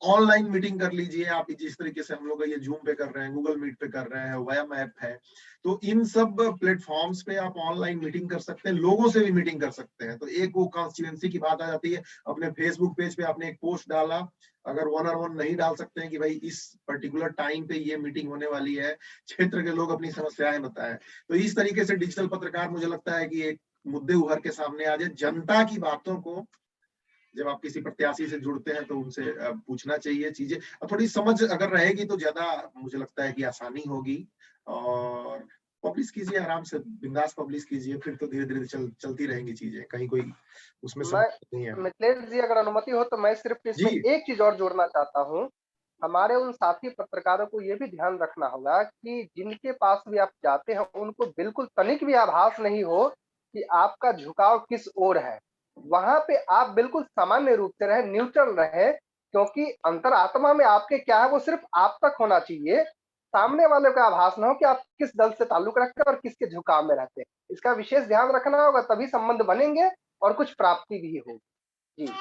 ऑनलाइन मीटिंग कर लीजिए आप, जिस तरीके से हम लोग ये जूम पे कर रहे हैं, गूगल मीट पे कर रहे हैं, वयम ऐप है, तो इन सब प्लेटफॉर्म्स पे आप ऑनलाइन मीटिंग कर सकते हैं, लोगों से भी मीटिंग कर सकते हैं। तो एक वो कॉन्स्टिट्यूएंसी की बात आ जाती है। अपने फेसबुक पेज पे आपने एक पोस्ट डाला, अगर 1-on-1 नहीं डाल सकते हैं कि भाई इस पर्टिकुलर टाइम पे ये मीटिंग होने वाली है, क्षेत्र के लोग अपनी समस्याएं बताएं, तो इस तरीके से डिजिटल पत्रकार मुझे लगता है कि एक मुद्दे उभर के सामने आ जाए। जनता की बातों को जब आप किसी प्रत्याशी से जुड़ते हैं तो उनसे पूछना चाहिए चीजें, और थोड़ी समझ अगर रहेगी तो ज्यादा मुझे लगता है कि आसानी होगी। और पब्लिश कीजिए, आराम से बिंदास पब्लिश कीजिए, फिर तो धीरे धीरे चलती रहेंगी चीजें, कहीं कोई उसमें समस्या नहीं है। मिथिलेश जी अगर अनुमति हो तो मैं सिर्फ इसमें एक चीज और जोड़ना चाहता हूँ। हमारे उन साथी पत्रकारों को ये भी ध्यान रखना होगा कि जिनके पास भी आप जाते हैं उनको बिल्कुल तनिक भी आभास नहीं हो कि आपका झुकाव किस ओर है। वहां पे आप बिल्कुल सामान्य रूप से रहे, न्यूट्रल रहे, क्योंकि अंतरात्मा में आपके क्या है वो सिर्फ आप तक होना चाहिए। सामने वाले का आभास ना हो कि आप किस दल से ताल्लुक रखते हैं और किसके झुकाव में रहते हैं। इसका विशेष ध्यान रखना होगा, तभी संबंध बनेंगे और कुछ प्राप्ति भी होगी। जी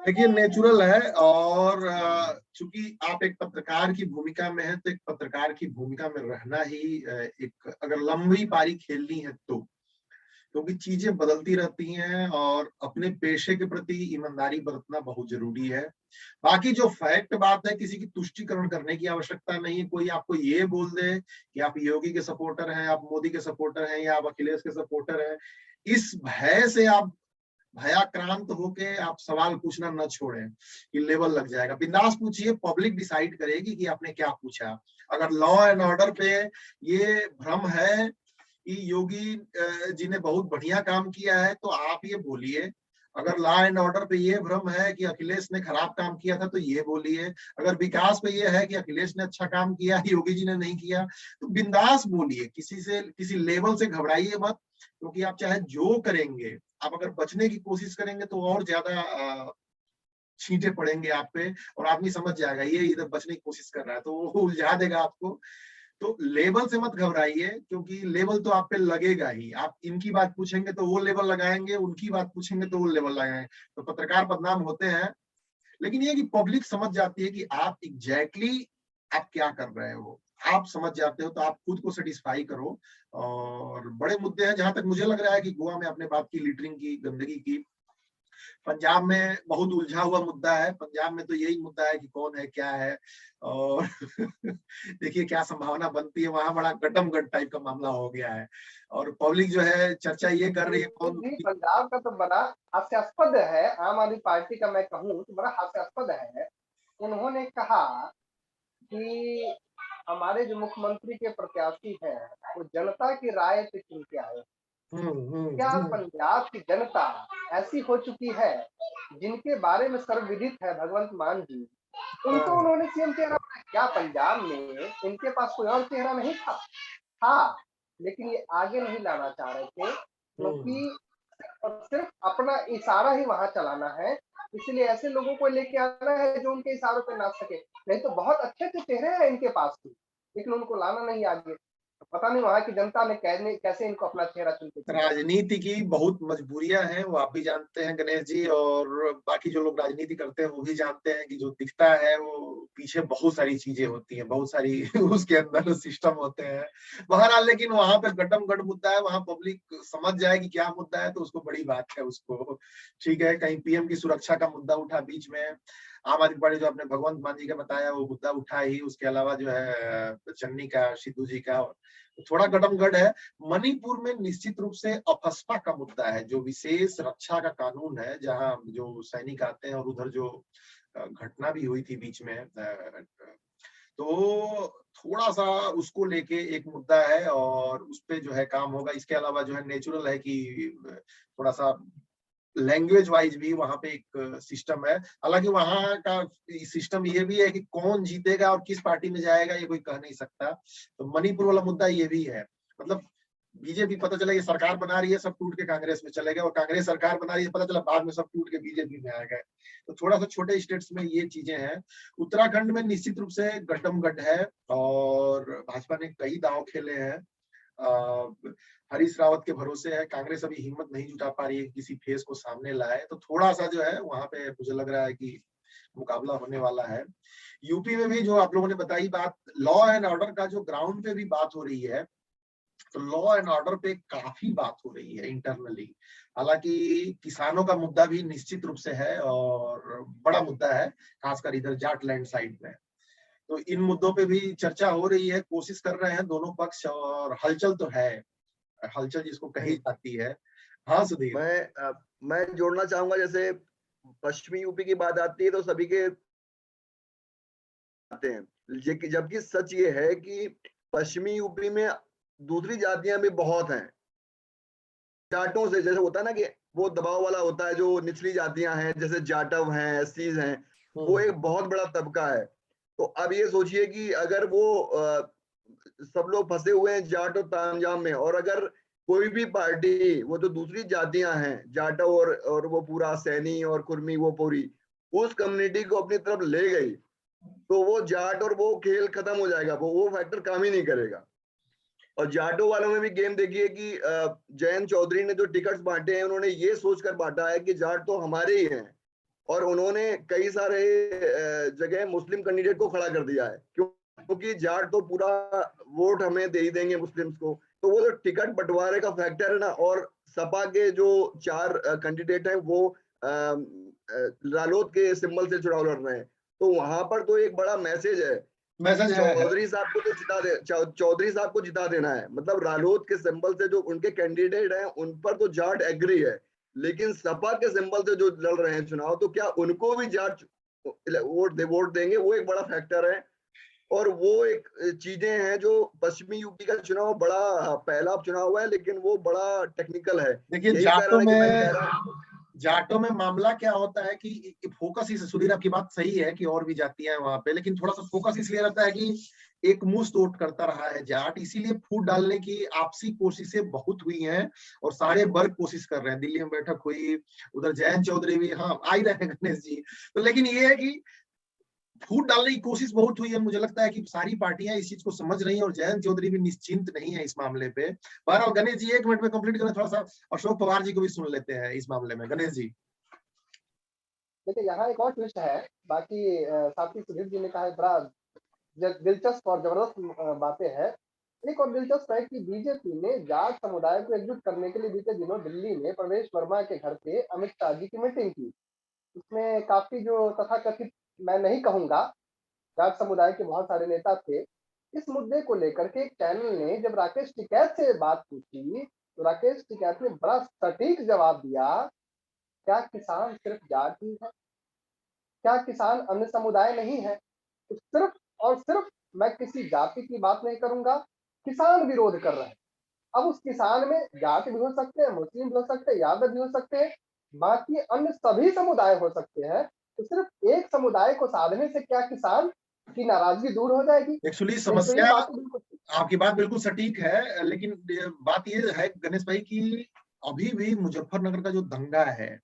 देखिए, नेचुरल है, और चूंकि आप एक पत्रकार की भूमिका में हैं तो एक पत्रकार की भूमिका में रहना ही एक, अगर लंबी पारी खेलनी है तो, क्योंकि चीजें बदलती रहती हैं और अपने पेशे के प्रति ईमानदारी बरतना बहुत जरूरी है। बाकी जो फैक्ट बात है, किसी की तुष्टिकरण करने की आवश्यकता नहीं है। कोई आपको ये बोल दे कि आप योगी के सपोर्टर हैं, आप मोदी के सपोर्टर हैं या आप अखिलेश के सपोर्टर हैं, इस भय से आप भयाक्रांत होके आप सवाल पूछना न छोड़ें कि लेवल लग जाएगा। बिंदास पूछिए, पब्लिक डिसाइड करेगी कि आपने क्या पूछा। अगर लॉ एंड ऑर्डर पे ये भ्रम है कि योगी जी ने बहुत बढ़िया काम किया है तो आप ये बोलिए। अगर लॉ एंड ऑर्डर पे ये भ्रम है कि अखिलेश ने खराब काम किया था तो ये बोलिए, अगर विकास पे ये है कि अखिलेश ने अच्छा काम किया, योगी जी ने नहीं किया, तो बिंदास बोलिए, किसी लेवल से घबराइए मत, क्योंकि आप चाहे जो करेंगे, आप अगर बचने की कोशिश करेंगे तो और ज्यादा छींटे पड़ेंगे आप पे, और आदमी समझ जाएगा ये इधर बचने की कोशिश कर रहा है, तो वो उलझा देगा आपको। तो लेवल से मत घबराइए, क्योंकि लेवल तो आप पे लगेगा ही। आप इनकी बात पूछेंगे तो वो लेवल लगाएंगे, उनकी बात पूछेंगे तो वो लेवल लगाएंगे, तो पत्रकार बदनाम होते हैं। लेकिन ये कि पब्लिक समझ जाती है कि आप एग्जैक्टली आप क्या कर रहे हो, आप समझ जाते हो, तो आप खुद को सेटिस्फाई करो। और बड़े मुद्दे हैं, जहां तक मुझे लग रहा है कि गोवा में आपने बात की लिटरिंग की, गंदगी की, पंजाब में बहुत उलझा हुआ मुद्दा है। पंजाब में तो यही मुद्दा है कि कौन है क्या है, और देखिए क्या संभावना बनती है, वहां बड़ा गटमगट टाइप का मामला हो गया है, और पब्लिक जो है चर्चा ये कर रही है कौन। जी, पंजाब का तो बड़ा हास्यास्पद है। आम आदमी पार्टी का मैं कहूँ तो बड़ा हास्यास्पद है। उन्होंने कहा कि हमारे जो मुख्यमंत्री के प्रत्याशी हैं वो जनता की राय पे चुन के आए। क्या पंजाब की जनता ऐसी हो चुकी है जिनके बारे में सर्वविदित है भगवंत मान जी, उनको उन्होंने सीएम चेहरा बनाया? क्या पंजाब में इनके पास कोई और चेहरा नहीं था, लेकिन ये आगे नहीं लाना चाह रहे थे, क्योंकि सिर्फ अपना इशारा ही वहां चलाना है, इसलिए ऐसे लोगों को लेके आना है जो उनके इशारों पे नाच सके। नहीं तो बहुत अच्छे अच्छे चेहरे हैं इनके पास भी, लेकिन उनको लाना नहीं आगे। पता नहीं वहां की जनता ने कैसे इनको अपना चेहरा चुन के चुना। राजनीति की बहुत मजबूरियां हैं, वो आप भी जानते हैं गणेश जी, और बाकी जो लोग राजनीति करते हैं वो भी जानते हैं कि जो दिखता है वो पीछे बहुत सारी चीजें होती हैं, बहुत सारी उसके अंदर सिस्टम होते हैं। बहरहाल, लेकिन वहां पे गटमगट मुद्दा है, वहां पब्लिक समझ जाए कि क्या मुद्दा है तो उसको बड़ी बात है, उसको ठीक है। कहीं पीएम की सुरक्षा का मुद्दा उठा बीच में, आम आदमी पार्टी जो आपने भगवंत मान जी का बताया वो मुद्दा उठा ही, उसके अलावा जो है चन्नी का, सिद्धू जी का थोड़ा गटमगट है। मणिपुर में निश्चित रूप से अफस्पा का मुद्दा है, जो विशेष रक्षा का कानून है, जहां जो सैनिक आते हैं, और उधर जो घटना भी हुई थी बीच में, तो थोड़ा सा उसको लेके एक मुद्दा है, और उस पे जो है काम होगा। इसके अलावा जो है नेचुरल है कि थोड़ा सा लैंग्वेज वाइज भी वहां पे एक सिस्टम है। हालांकि वहां का सिस्टम ये भी है कि कौन जीतेगा और किस पार्टी में जाएगा ये कोई कह नहीं सकता। तो मणिपुर वाला मुद्दा ये भी है, मतलब बीजेपी पता चला ये सरकार बना रही है, सब टूट के कांग्रेस में चले गए, और कांग्रेस सरकार बना रही है, पता चला बाद में सब टूट के बीजेपी में आ गए। तो थोड़ा सा छोटे स्टेट्स में ये चीजें हैं। उत्तराखंड में निश्चित रूप से गठमगठ है, और भाजपा ने कई दांव खेले हैं। हरीश रावत के भरोसे है, कांग्रेस अभी हिम्मत नहीं जुटा पा रही है किसी फेस को सामने लाए, तो थोड़ा सा जो है वहां पे मुझे लग रहा है कि मुकाबला होने वाला है। यूपी में भी जो आप लोगों ने बताई बात, लॉ एंड ऑर्डर का जो ग्राउंड पे भी बात हो रही है, तो लॉ एंड ऑर्डर पे काफी बात हो रही है इंटरनली। हालांकि किसानों का मुद्दा भी निश्चित रूप से है, और बड़ा मुद्दा है, खासकर इधर जाटलैंड साइड में। तो इन मुद्दों पे भी चर्चा हो रही है, कोशिश कर रहे हैं दोनों पक्ष, और हलचल तो है, हलचल जिसको कही जाती है। हाँ सुधीर। मैं जोड़ना चाहूंगा, जैसे पश्चिमी यूपी की बात आती है तो सभी के आते हैं, जबकि सच ये है कि पश्चिमी यूपी में दूसरी जातियां भी बहुत हैं। जाटों से जैसे होता है ना कि वो दबाव वाला होता है, जो निचली जातियां हैं जैसे जाटव हैं, एससीज हैं, वो एक बहुत बड़ा तबका है। तो अब ये सोचिए कि अगर वो सब लोग फंसे हुए हैं जाट और तामझाम में, और अगर कोई भी पार्टी वो जो दूसरी जातियां हैं जाटव और वो पूरा सैनी और कुर्मी, वो पूरी उस कम्युनिटी को अपनी तरफ ले गई, तो वो जाट और वो खेल खत्म हो जाएगा, वो फैक्टर काम ही नहीं करेगा। और जाटो वालों में भी गेम देखिए कि जयंत चौधरी ने जो टिकट्स बांटे हैं, उन्होंने ये सोचकर बांटा है कि जाट तो हमारे ही हैं, और उन्होंने कई सारे जगह मुस्लिम कैंडिडेट को खड़ा कर दिया है, क्योंकि जाट तो पूरा वोट हमें दे ही देंगे मुस्लिम्स को। तो वो जो टिकट बंटवारे का फैक्टर है ना, और सपा के जो 4 कैंडिडेट हैं वो रालोद के सिंबल से चुनाव लड़ रहे हैं, तो वहां पर तो एक बड़ा मैसेज है, चौधरी साहब को तो चौधरी साहब को जिता देना है। मतलब रालोद के सिंबल से जो उनके कैंडिडेट हैं उन पर तो जाट एग्री है, लेकिन सपा के सिंबल से जो लड़ रहे हैं चुनाव, तो क्या उनको भी जाट वोट देंगे, वो एक बड़ा फैक्टर है। और वो एक चीजें हैं जो पश्चिमी यूपी का चुनाव बड़ा पहला चुनाव है, लेकिन वो बड़ा टेक्निकल है। देखिए जाटों में जाटों में मामला क्या होता है कि फोकस इस, सुधीर आपकी बात सही है कि और भी जातियां हैं वहां पे, लेकिन थोड़ा सा फोकस इसलिए रहता है कि एक मुश्त वोट करता रहा है जाट, इसीलिए फूट डालने की आपसी कोशिशें बहुत हुई हैं और सारे वर्ग कोशिश कर रहे हैं। दिल्ली में बैठक हुई, उधर जयंत चौधरी भी हाँ आ ही रहे हैं गणेश जी, तो लेकिन ये है कि फूट डालने की कोशिश बहुत हुई है। मुझे लगता है कि सारी पार्टियां इस चीज को समझ रही हैं और जयंत चौधरी भी निश्चिंत नहीं है इस मामले पे। बहरहाल गणेश जी 1 मिनट में कंप्लीट करें, थोड़ा सा अशोक पवार जी को भी सुन लेते हैं इस मामले में। गणेश जी देखिए यहाँ एक और ट्विस्ट है, बाकी साथी सुधीर जी ने कहा है, बड़ा दिलचस्प और जबरदस्त बातें हैं। एक और दिलचस्प है कि बीजेपी ने जाट समुदाय को एकजुट करने के लिए बीते दिनों दिल्ली में प्रवेश वर्मा के घर पे अमित शाह जी की मीटिंग की। उसमें काफी जो तथाकथित, मैं नहीं कहूंगा, जाट समुदाय के बहुत सारे नेता थे। इस मुद्दे को लेकर के एक चैनल ने जब राकेश टिकैत से बात पूछी तो राकेश टिकैत ने बड़ा सटीक जवाब दिया, क्या किसान सिर्फ जाट ही है? क्या किसान अन्य समुदाय नहीं है? तो सिर्फ और सिर्फ मैं किसी जाति की बात नहीं करूंगा, किसान विरोध कर रहे हैं। अब उस किसान में जाट भी हो सकते हैं, मुस्लिम भी हो सकते हैं, यादव भी हो सकते हैं, बाकी अन्य सभी समुदाय हो सकते हैं। तो सिर्फ एक समुदाय को साधने से क्या किसान की नाराजगी दूर हो जाएगी? एक्चुअली तो ये समस्या, बात तो बिल्कुल आपकी बात बिल्कुल सटीक है, लेकिन बात ये है गणेश भाई की अभी भी मुजफ्फरनगर का जो दंगा है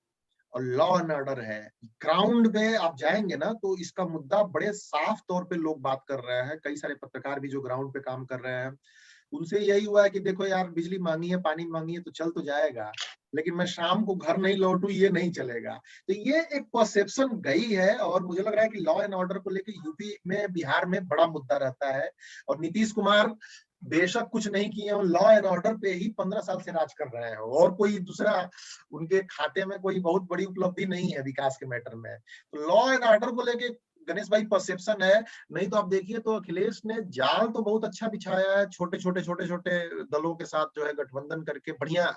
और लॉ एंड ऑर्डर है, ग्राउंड पे आप जाएंगे ना तो इसका मुद्दा बड़े साफ तौर पे लोग बात कर रहे हैं। कई सारे पत्रकार भी जो ग्राउंड पे काम कर रहे हैं, उनसे यही हुआ है कि देखो यार, बिजली मांगी है, पानी मांगी है तो चल तो जाएगा, लेकिन मैं शाम को घर नहीं लौटू ये नहीं चलेगा। तो ये एक परसेप्शन गई है और मुझे लग रहा है कि लॉ एंड ऑर्डर को लेकर यूपी में, बिहार में बड़ा मुद्दा रहता है। और नीतीश कुमार बेशक कुछ नहीं किए, लॉ एंड ऑर्डर पे ही 15 साल से राज कर रहे हैं और कोई दूसरा उनके खाते में कोई बहुत बड़ी उपलब्धि नहीं है विकास के मैटर में। तो लॉ एंड ऑर्डर को लेके गणेश भाई परसेप्शन है। नहीं तो आप देखिए तो अखिलेश ने जाल तो बहुत अच्छा बिछाया है, छोटे छोटे दलों के साथ जो है गठबंधन करके बढ़िया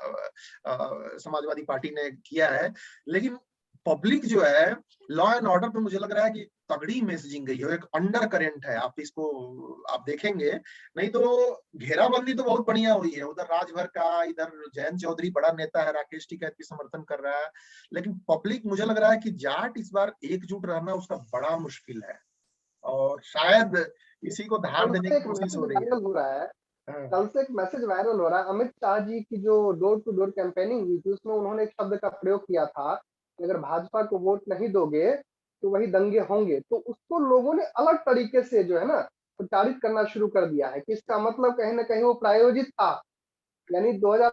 समाजवादी पार्टी ने किया है। लेकिन पब्लिक जो है लॉ एंड ऑर्डर पे मुझे लग रहा है कि तगड़ी मैसेजिंग गई है, एक अंडर करेंट है, आप इसको आप देखेंगे। नहीं तो घेराबंदी तो बहुत बढ़िया हुई है, उधर राजभर का, इधर जयंत चौधरी बड़ा नेता है, राकेश टिकैत भी समर्थन कर रहा है, लेकिन पब्लिक मुझे लग रहा है कि जाट इस बार एकजुट रहना उसका बड़ा मुश्किल है और शायद इसी को धार कल देने से की एक कोशिश मैसेज हो रही है। वायरल हो रहा है। हाँ। कल से एक मैसेज वायरल हो रहा है, अमित शाह जी की जो डोर टू डोर कैंपेनिंग हुई थी उसमें उन्होंने एक शब्द का प्रयोग किया था कि अगर भाजपा को वोट नहीं दोगे तो वही दंगे होंगे। तो उसको लोगों ने अलग तरीके से जो है ना प्रचारित करना शुरू कर दिया है कि इसका मतलब कहीं ना कहीं वो प्रायोजित था। यानी 2000